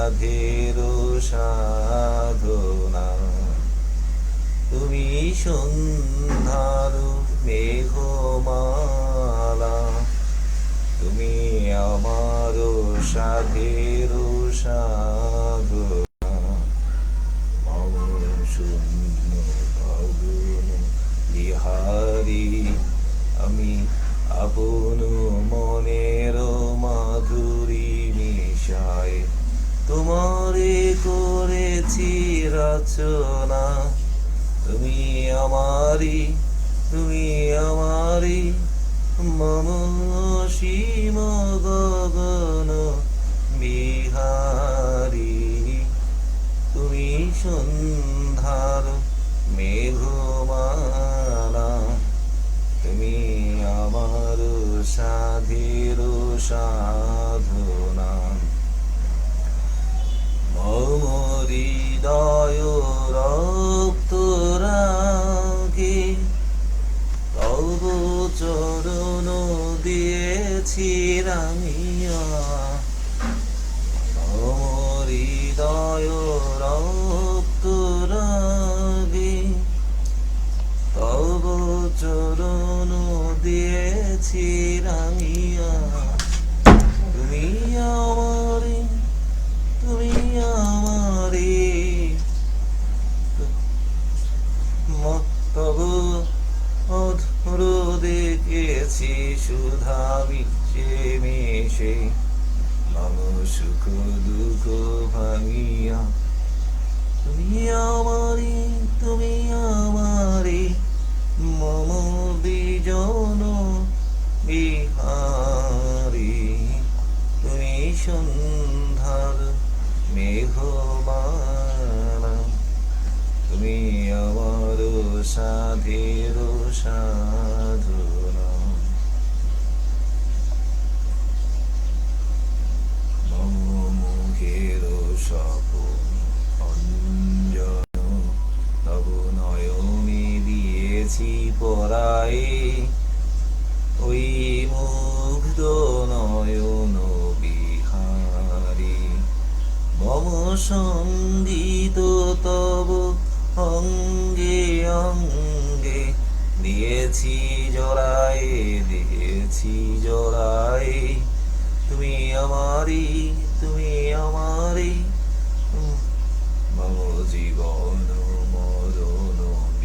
সাধের সাধনা। তুমি সন্ধ্যার মেঘমালা, তুমি আমার সাধের সাধনা। মম শূন্য গগন বিহারী, আমি আপন মনের মাধুরী মিশায় তোমারে করেছি রচনা। তুমি আমারি, তুমি আমারি, মম সীম গগন বিহারী। তুমি সন্ধ্যার মেঘমালা, তুমি আমার সাধের সাধনা। মম হৃদয় রক্ত রাগে তব চরণ দিয়েছি রাঙিয়া। মম হৃদয় রক্ত রাগে তব চরণ দিয়েছি রাঙিয়া। তুমি আমারে, তুমি আমারে, তব অধর দেখেছি সুধা বিচ্ছে মিশে, মম সুখ দুঃখ ভাঙিয়া। তুমি আমারে, তুমি আমারে, মম বিজন বিহারী। তুমি সন্ধ্যার মেঘমালা, তুমি আমার সাধের সাধনা। মম মুখের স্বপন অঞ্জন তব নয়নে দিয়েছি পরায়ে, ওই মুগ্ধ নয়ন বিহারী। মম সঙ্গীত তব অঙ্গে অঙ্গে দিয়েছি জড়ায়ে, দিয়েছি জড়ায়ে। তুমি আমারি, তুমি আমারি, মম জীবন